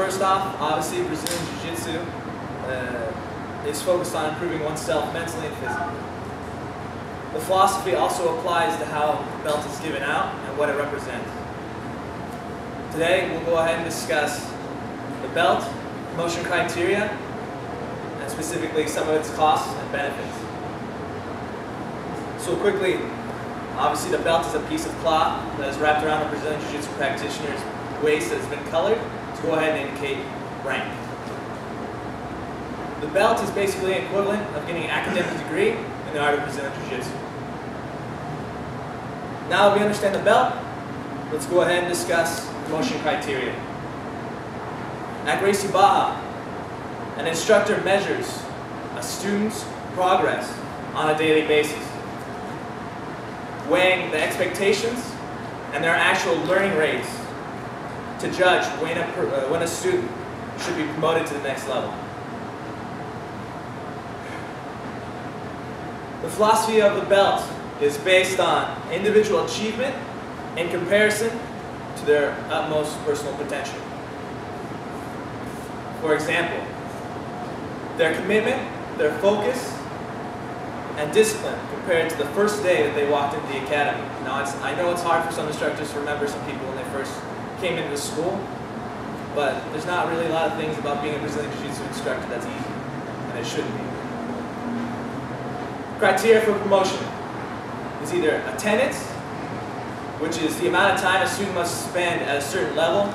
first off, obviously Brazilian Jiu-Jitsu is focused on improving oneself mentally and physically. The philosophy also applies to how the belt is given out and what it represents. Today we'll go ahead and discuss the belt, promotion criteria, and specifically some of its costs and benefits. So quickly, obviously the belt is a piece of cloth that is wrapped around a Brazilian Jiu-Jitsu practitioner's waist that has been colored to go ahead and indicate rank. The belt is basically an equivalent of getting an academic degree in the art of Brazilian Jiu-Jitsu. Now that we understand the belt, let's go ahead and discuss promotion criteria. At Gracie Barra, an instructor measures a student's progress on a daily basis, weighing the expectations and their actual learning rates to judge when a student should be promoted to the next level. The philosophy of the belt is based on individual achievement in comparison to their utmost personal potential. For example, their commitment, their focus, and discipline compared to the first day that they walked into the academy. Now, I know it's hard for some instructors to remember some people when they first came into the school, but there's not really a lot of things about being a Brazilian Jiu-Jitsu instructor that's easy, and it shouldn't be. Criteria for promotion is either attendance, which is the amount of time a student must spend at a certain level,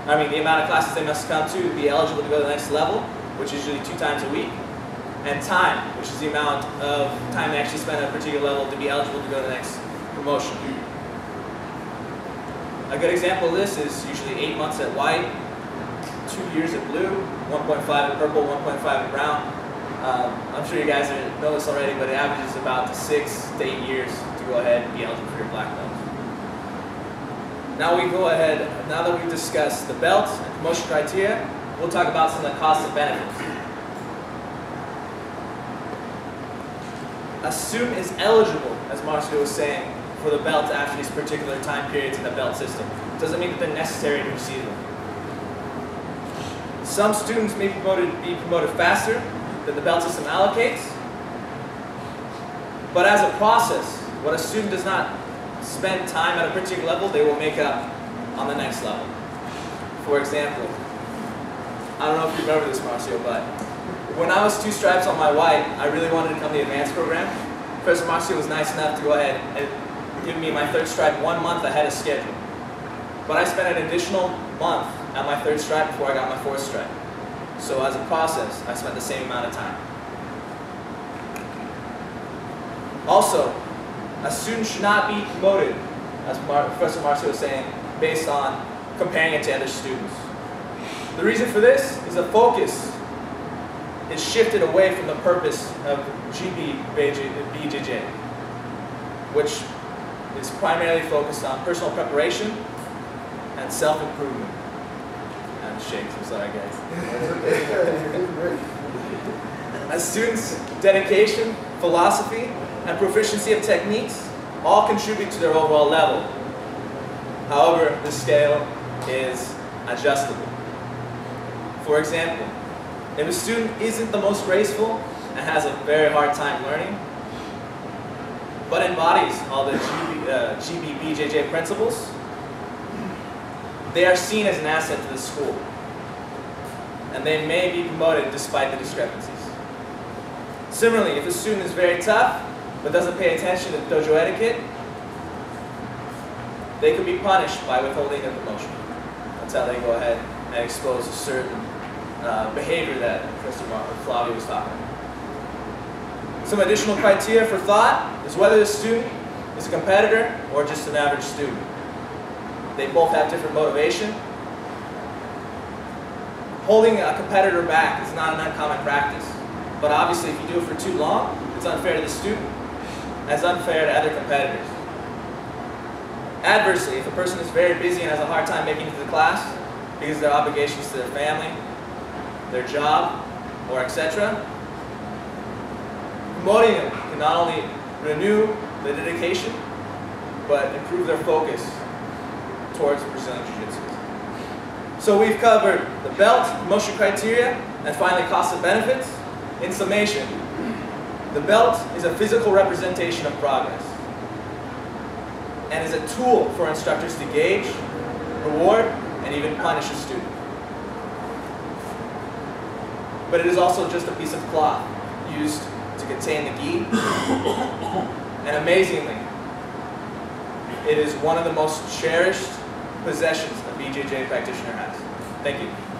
the amount of classes they must come to be eligible to go to the next level, which is usually 2 times a week, and time, which is the amount of time they actually spend at a particular level to be eligible to go to the next promotion. A good example of this is usually 8 months at white, 2 years at blue, 1.5 at purple, 1.5 at brown. I'm sure you guys know this already, but it averages about 6 to 8 years to go ahead and be eligible for your black belt. Now that we've discussed the belt and promotion criteria, we'll talk about some of the costs and benefits. A student is eligible, as Marcio was saying, for the belt after these particular time periods in the belt system. It doesn't mean that they're necessary to receive them. Some students may be promoted faster than the belt system allocates, but as a process, when a student does not spend time at a particular level, they will make up on the next level. For example, I don't know if you remember this, Marcio, but when I was 2 stripes on my white, I really wanted to come to the advanced program. Professor Marcio was nice enough to go ahead and give me my 3rd stripe 1 month ahead of schedule. But I spent an additional month at my 3rd stripe before I got my 4th stripe. So as a process, I spent the same amount of time. Also, a student should not be promoted, as Professor Marcio was saying, based on comparing it to other students. The reason for this is the focus is shifted away from the purpose of BJJ, which is primarily focused on personal preparation and self-improvement. And shakes, I'm sorry guys. A student's dedication, philosophy, and proficiency of techniques all contribute to their overall level. However, the scale is adjustable. For example, if a student isn't the most graceful and has a very hard time learning, but embodies all the GBBJJ principles, they are seen as an asset to the school, and they may be promoted despite the discrepancies. Similarly, if a student is very tough, but doesn't pay attention to dojo etiquette, they could be punished by withholding their promotion. That's how they go ahead and expose a certain behavior that Professor Flavio was talking about. Some additional criteria for thought is whether the student is a competitor or just an average student. They both have different motivation. Holding a competitor back is not an uncommon practice, but obviously if you do it for too long, it's unfair to the student, as unfair to other competitors. Adversely, if a person is very busy and has a hard time making it to the class because of their obligations to their family, their job, or etc., promoting them can not only renew the dedication, but improve their focus towards Brazilian Jiu-Jitsu. So we've covered the belt, promotion criteria, and finally cost and benefits. In summation, the belt is a physical representation of progress and is a tool for instructors to gauge, reward, and even punish a student. But it is also just a piece of cloth used to contain the gi. And amazingly, it is one of the most cherished possessions a BJJ practitioner has. Thank you.